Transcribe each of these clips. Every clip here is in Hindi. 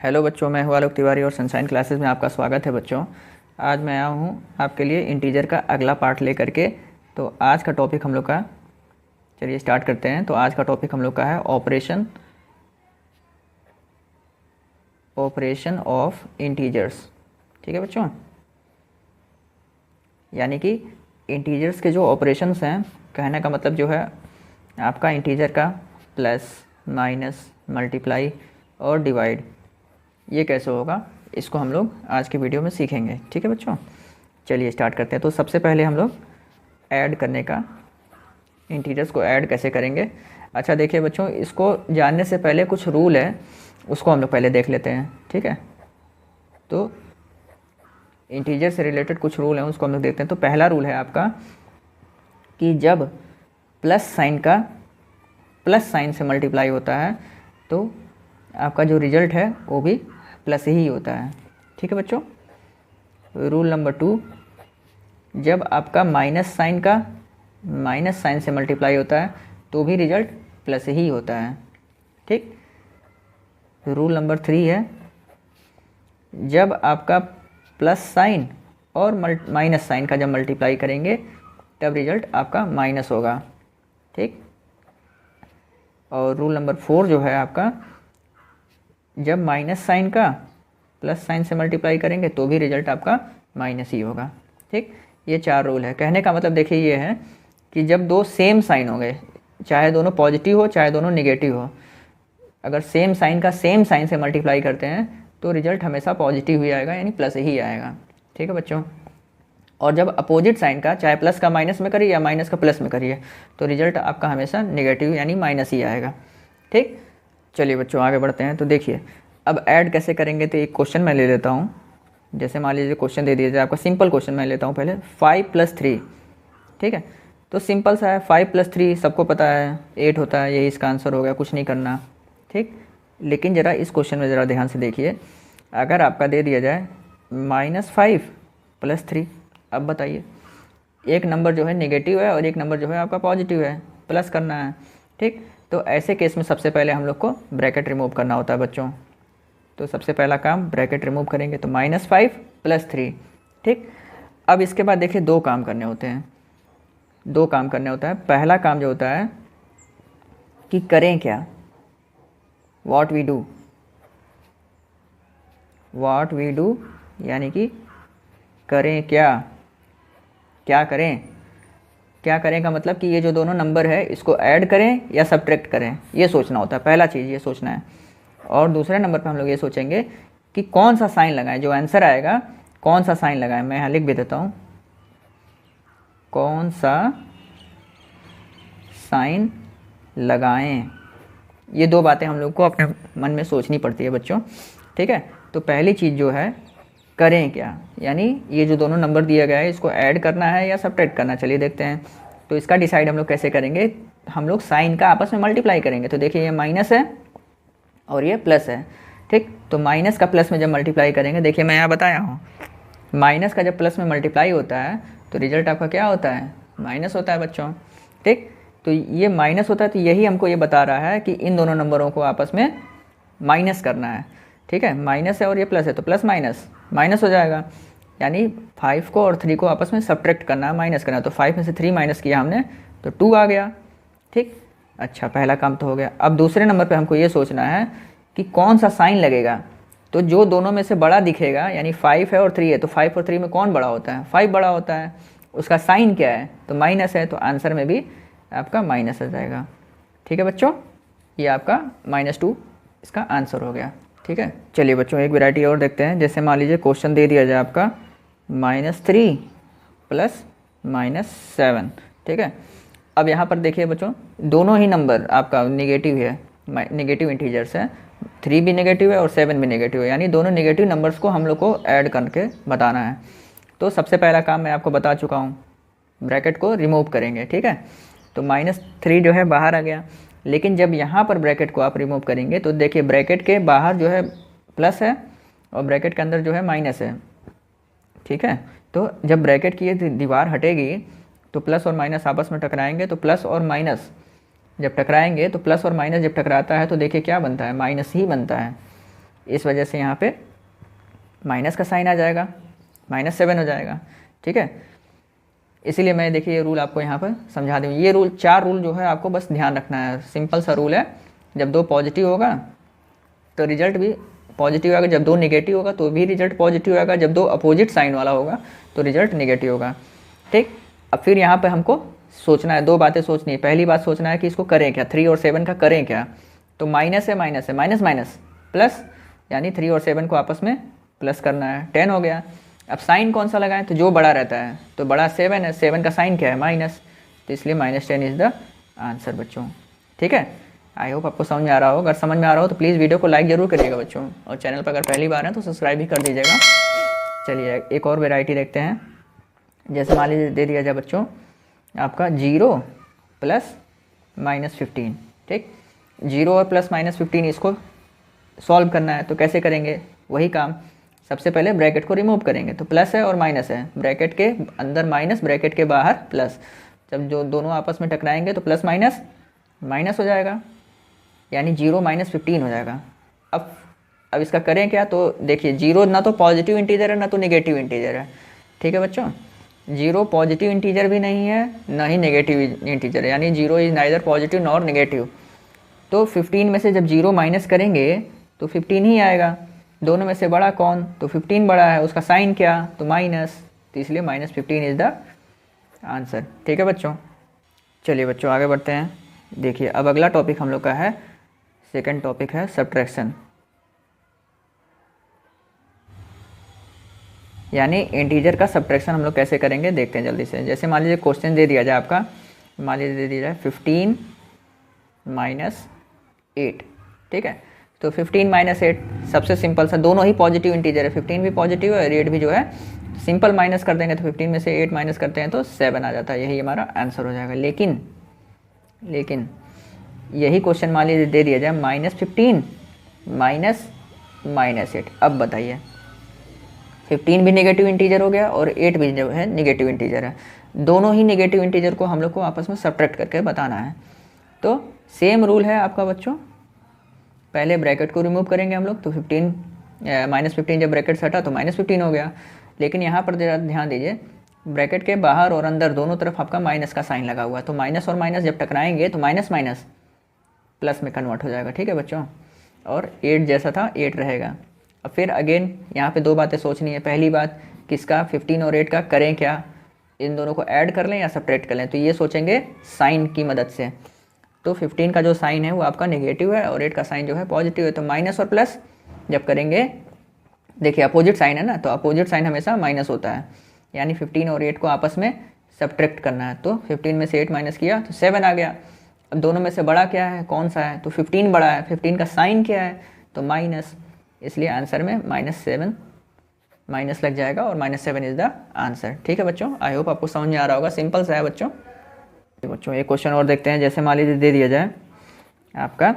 हेलो बच्चों, मैं हूँ आलोक तिवारी और सनशाइन क्लासेस में आपका स्वागत है। बच्चों, आज मैं आया हूँ आपके लिए इंटीजर का अगला पार्ट लेकर के। तो आज का टॉपिक हम लोग का, चलिए स्टार्ट करते हैं। तो आज का टॉपिक हम लोग का है ऑपरेशन ऑफ इंटीजर्स। ठीक है बच्चों, यानी कि इंटीजर्स के जो ऑपरेशंस हैं, कहने का मतलब जो है आपका इंटीजर का प्लस, माइनस, मल्टीप्लाई और डिवाइड, ये कैसे होगा, इसको हम लोग आज के वीडियो में सीखेंगे। ठीक है बच्चों, चलिए स्टार्ट करते हैं। तो सबसे पहले हम लोग ऐड करने का, इंटीजर्स को ऐड कैसे करेंगे। अच्छा देखिए बच्चों, इसको जानने से पहले कुछ रूल है, उसको हम लोग पहले देख लेते हैं। ठीक है, तो इंटीजर से रिलेटेड कुछ रूल हैं, उसको हम लोग देखते हैं। तो पहला रूल है आपका कि जब प्लस साइन से मल्टीप्लाई होता है तो आपका जो रिजल्ट है वो भी प्लस ही होता है। ठीक है बच्चों। रूल नंबर 2, जब आपका माइनस साइन से मल्टीप्लाई होता है तो भी रिजल्ट प्लस ही होता है। ठीक। रूल नंबर 3 है, जब आपका प्लस साइन और माइनस साइन का जब मल्टीप्लाई करेंगे तब रिजल्ट आपका माइनस होगा। ठीक। और रूल नंबर 4 जो है आपका, जब माइनस साइन का प्लस साइन से मल्टीप्लाई करेंगे तो भी रिजल्ट आपका माइनस ही होगा। ठीक। ये 4 रूल है। कहने का मतलब देखिए ये है कि जब दो सेम साइन होंगे, चाहे दोनों पॉजिटिव हो चाहे दोनों निगेटिव हो, अगर सेम साइन का सेम साइन से मल्टीप्लाई करते हैं तो रिजल्ट हमेशा पॉजिटिव ही आएगा, यानी प्लस ही आएगा। ठीक है बच्चों। और जब अपोजिट साइन का, चाहे प्लस का माइनस में करिए या माइनस का प्लस में करिए, तो रिजल्ट आपका हमेशा निगेटिव यानी माइनस ही आएगा। ठीक। चलिए बच्चों आगे बढ़ते हैं। तो देखिए अब ऐड कैसे करेंगे। तो एक क्वेश्चन मैं ले लेता हूँ। जैसे मान लीजिए क्वेश्चन दे दिया जाए आपका, सिंपल क्वेश्चन मैं लेता हूँ पहले, 5 + 3। ठीक है, तो सिंपल सा है, 5 + 3 सबको पता है 8 होता है, यही इसका आंसर हो गया, कुछ नहीं करना। ठीक। लेकिन ज़रा इस क्वेश्चन में ज़रा ध्यान से देखिए, अगर आपका दे दिया जाए -5 + 3, अब बताइए, एक नंबर जो है नेगेटिव है और एक नंबर जो है आपका पॉजिटिव है, प्लस करना है। ठीक। तो ऐसे केस में सबसे पहले हम लोग को ब्रैकेट रिमूव करना होता है बच्चों। तो सबसे पहला काम ब्रैकेट रिमूव करेंगे, तो -5 + 3। ठीक। अब इसके बाद देखिए दो काम करने होते हैं। पहला काम जो होता है कि करें क्या, व्हाट वी डू, यानी कि करें क्या करें का मतलब कि ये जो दोनों नंबर है इसको ऐड करें या सब्ट्रैक्ट करें, ये सोचना होता है। पहला चीज़ ये सोचना है। और दूसरे नंबर पे हम लोग ये सोचेंगे कि कौन सा साइन लगाएं, जो आंसर आएगा कौन सा साइन लगाएं। मैं यहाँ लिख भी देता हूँ, कौन सा साइन लगाएं। ये दो बातें हम लोग को अपने मन में सोचनी पड़ती है बच्चों। ठीक है, तो पहली चीज़ जो है करें क्या, यानी ये जो दोनों नंबर दिया गया है इसको ऐड करना है या सब्ट्रैक्ट करना, चलिए देखते हैं। तो इसका डिसाइड हम लोग कैसे करेंगे, हम लोग साइन का आपस में मल्टीप्लाई करेंगे। तो देखिए ये माइनस है और ये प्लस है। ठीक। तो माइनस का प्लस में जब मल्टीप्लाई करेंगे, देखिए मैं यहाँ बताया हूँ, माइनस का जब प्लस में मल्टीप्लाई होता है तो रिजल्ट आपका क्या होता है, माइनस होता है बच्चों। ठीक। तो ये माइनस होता है, तो यही हमको ये बता रहा है कि इन दोनों नंबरों को आपस में माइनस करना है। ठीक है, माइनस है और ये प्लस है, तो प्लस माइनस हो जाएगा, यानी 5 को और 3 को आपस में सब्ट्रैक्ट करना है, माइनस करना है। तो 5 में से 3 माइनस किया हमने तो 2 आ गया। ठीक। अच्छा, पहला काम तो हो गया। अब दूसरे नंबर पे हमको ये सोचना है कि कौन सा साइन लगेगा। तो जो दोनों में से बड़ा दिखेगा, यानी 5 है और 3 है, तो 5 और 3 में कौन बड़ा होता है, 5 बड़ा होता है। उसका साइन क्या है, तो माइनस है, तो आंसर में भी आपका माइनस आ जाएगा। ठीक है बच्चों, ये आपका -2 इसका आंसर हो गया। ठीक है, चलिए बच्चों एक वैरायटी और देखते हैं। जैसे मान लीजिए क्वेश्चन दे दिया जाए आपका -3 + -7। ठीक है, अब यहाँ पर देखिए बच्चों, दोनों ही नंबर आपका नेगेटिव है, नेगेटिव इंटीजर्स है, 3 भी नेगेटिव है और 7 भी नेगेटिव है, यानी दोनों नेगेटिव नंबर्स को हम लोग को ऐड करके बताना है। तो सबसे पहला काम मैं आपको बता चुका हूँ, ब्रैकेट को रिमूव करेंगे। ठीक है, तो -3 जो है बाहर आ गया, लेकिन जब यहाँ पर ब्रैकेट को आप रिमूव करेंगे तो देखिए ब्रैकेट के बाहर जो है प्लस है और ब्रैकेट के अंदर जो है माइनस है। ठीक है, तो जब ब्रैकेट की ये दीवार हटेगी तो प्लस और माइनस आपस में टकराएंगे, तो प्लस और माइनस जब टकराएंगे तो प्लस और माइनस जब टकराता है तो देखिए क्या बनता है, माइनस ही बनता है। इस वजह से यहाँ पे माइनस का साइन आ जाएगा, -7 हो जाएगा। ठीक है, इसीलिए मैं देखिए ये रूल आपको यहाँ पर समझा दूँ। ये रूल 4 रूल जो है आपको बस ध्यान रखना है, सिंपल सा रूल है। जब 2 पॉजिटिव होगा तो रिजल्ट भी पॉजिटिव आएगा, जब 2 नेगेटिव होगा तो भी रिजल्ट पॉजिटिव आएगा, जब 2 अपोजिट साइन वाला होगा तो रिजल्ट नेगेटिव होगा। ठीक, अब फिर यहाँ पे हमको सोचना है, 2 बातें सोचनी है। पहली बात सोचना है कि इसको करें क्या, 3 और 7 का करें क्या। तो माइनस है, माइनस है, माइनस माइनस प्लस, यानी 3 और 7 को आपस में प्लस करना है, 10 हो गया। अब साइन कौन सा लगाएं, तो जो बड़ा रहता है, तो बड़ा 7 है, 7 का साइन क्या है, माइनस, तो इसलिए -10 इज़ द आंसर बच्चों। ठीक है, आई होप आपको समझ में आ रहा हो। अगर समझ में आ रहा हो तो प्लीज़ वीडियो को लाइक ज़रूर करिएगा बच्चों, और चैनल पर अगर पहली बार है तो सब्सक्राइब भी कर दीजिएगा। चलिए एक और वेराइटी देखते हैं। जैसे मान लीजिए दे दिया जाए बच्चों आपका 0 प्लस -15। ठीक, 0 और प्लस -15 इसको सॉल्व करना है, तो कैसे करेंगे, वही काम। सबसे पहले ब्रैकेट को रिमूव करेंगे, तो प्लस है और माइनस है, ब्रैकेट के अंदर माइनस, ब्रैकेट के बाहर प्लस। जब जो दोनों आपस में टकराएंगे तो प्लस माइनस माइनस हो जाएगा, यानी 0 -15 हो जाएगा। अब इसका करें क्या, तो देखिए 0 ना तो पॉजिटिव इंटीजर है ना तो नेगेटिव इंटीजर है। ठीक है बच्चों, 0 पॉजिटिव इंटीजर भी नहीं है ना ही नेगेटिव इंटीजर है, यानी 0 is neither positive nor negative. तो 15 में से जब 0 माइनस करेंगे तो 15 ही आएगा। दोनों में से बड़ा कौन, तो 15 बड़ा है, उसका साइन क्या, तो माइनस, तो इसलिए -15 इज़ द आंसर। ठीक है बच्चों, चलिए बच्चों आगे बढ़ते हैं। देखिए अब अगला टॉपिक हम लोग का है, सेकंड टॉपिक है सब्ट्रैक्शन, यानी इंटीजर का सब्ट्रैक्शन हम लोग कैसे करेंगे देखते हैं जल्दी से। जैसे मान लीजिए क्वेश्चन दे दिया जाए आपका, मान लीजिए दे दिया जाए 15 - 8। ठीक है, तो 15 - 8 सबसे सिंपल सा, दोनों ही पॉजिटिव इंटीजर है, 15 भी पॉजिटिव है और 8 भी जो है, सिंपल माइनस कर देंगे तो 15 में से 8 माइनस करते हैं तो 7 आ जाता है, यही हमारा आंसर हो जाएगा। लेकिन यही क्वेश्चन मान लीजिए दे दिया जाए -15 - -8। अब बताइए, 15 भी नेगेटिव इंटीजर हो गया और 8 भी जो है नेगेटिव इंटीजर है, दोनों ही नेगेटिव इंटीजर को हम लोग को आपस में सब्ट्रैक्ट करके बताना है। तो सेम रूल है आपका बच्चों, पहले ब्रैकेट को रिमूव करेंगे हम लोग, तो -15 जब ब्रैकेट से हटा तो -15 हो गया। लेकिन यहाँ पर ध्यान दीजिए, ब्रैकेट के बाहर और अंदर दोनों तरफ आपका माइनस का साइन लगा हुआ है, तो माइनस और माइनस जब टकराएंगे तो माइनस माइनस प्लस में कन्वर्ट हो जाएगा। ठीक है बच्चों, और 8 जैसा था 8 रहेगा। अब फिर अगेन यहाँ पे 2 बातें सोचनी है। पहली बात, किसका 15 और 8 का करें क्या, इन दोनों को ऐड कर लें या सब्ट्रैक्ट कर लें, तो ये सोचेंगे साइन की मदद से। तो 15 का जो साइन है वो आपका नेगेटिव है और 8 का साइन जो है पॉजिटिव है, तो माइनस और प्लस जब करेंगे, देखिए अपोजिट साइन है ना, तो अपोजिट साइन हमेशा माइनस होता है, यानी 15 और 8 को आपस में सब्ट्रैक्ट करना है। तो 15 में से 8 माइनस किया तो 7 आ गया। अब दोनों में से बड़ा क्या है, कौन सा है, तो 15 बड़ा है, 15 का साइन क्या है, तो माइनस, इसलिए आंसर में -7 माइनस लग जाएगा और -7 इज़ द आंसर। ठीक है बच्चों, आई होप आपको समझ में आ रहा होगा, सिंपल सा है बच्चों। एक क्वेश्चन और देखते हैं। जैसे मान लीजिए दे दिया जाए आपका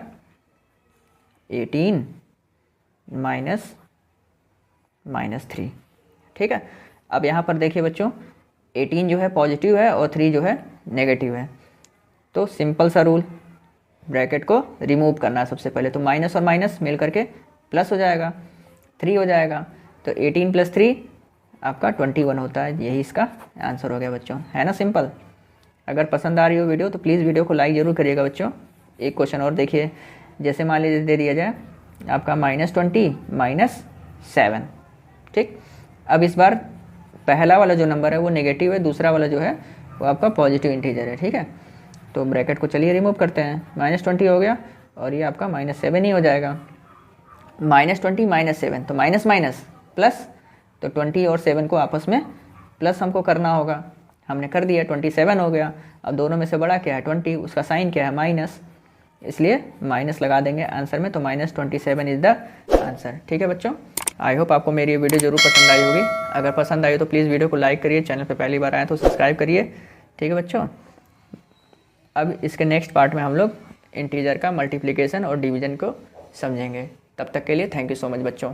18 -3। ठीक है, अब यहाँ पर देखिए बच्चों, 18 जो है पॉजिटिव है और 3 जो है नेगेटिव है, तो सिंपल सा रूल, ब्रैकेट को रिमूव करना है सबसे पहले, तो माइनस और माइनस मिल करके प्लस हो जाएगा, 3 हो जाएगा, तो 18 + 3 आपका 21 होता है, यही इसका आंसर हो गया बच्चों, है ना सिंपल। अगर पसंद आ रही हो वीडियो तो प्लीज़ वीडियो को लाइक ज़रूर करिएगा बच्चों। एक क्वेश्चन और देखिए, जैसे मान लीजिए दे दिया जाए आपका -20 - 7। ठीक, अब इस बार पहला वाला जो नंबर है वो नेगेटिव है, दूसरा वाला जो है वो आपका पॉजिटिव इंटीजर है। ठीक है, तो ब्रैकेट को चलिए रिमूव करते हैं, -20 हो गया और ये आपका -7 ही हो जाएगा। -20 - 7 तो माइनस माइनस प्लस, तो 20 और 7 को आपस में प्लस हमको करना होगा, हमने कर दिया, 27 हो गया। अब दोनों में से बड़ा क्या है 20, उसका साइन क्या है माइनस, इसलिए माइनस लगा देंगे आंसर में, तो -27 इज़ द आंसर। ठीक है बच्चों, आई होप आपको मेरी ये वीडियो ज़रूर पसंद आई होगी। अगर पसंद आई तो प्लीज़ वीडियो को लाइक करिए, चैनल पे पहली बार आए तो सब्सक्राइब करिए। ठीक है बच्चों, अब इसके नेक्स्ट पार्ट में हम लोग इंटीजर का मल्टीप्लिकेशन और डिवीज़न को समझेंगे। तब तक के लिए थैंक यू सो मच बच्चों।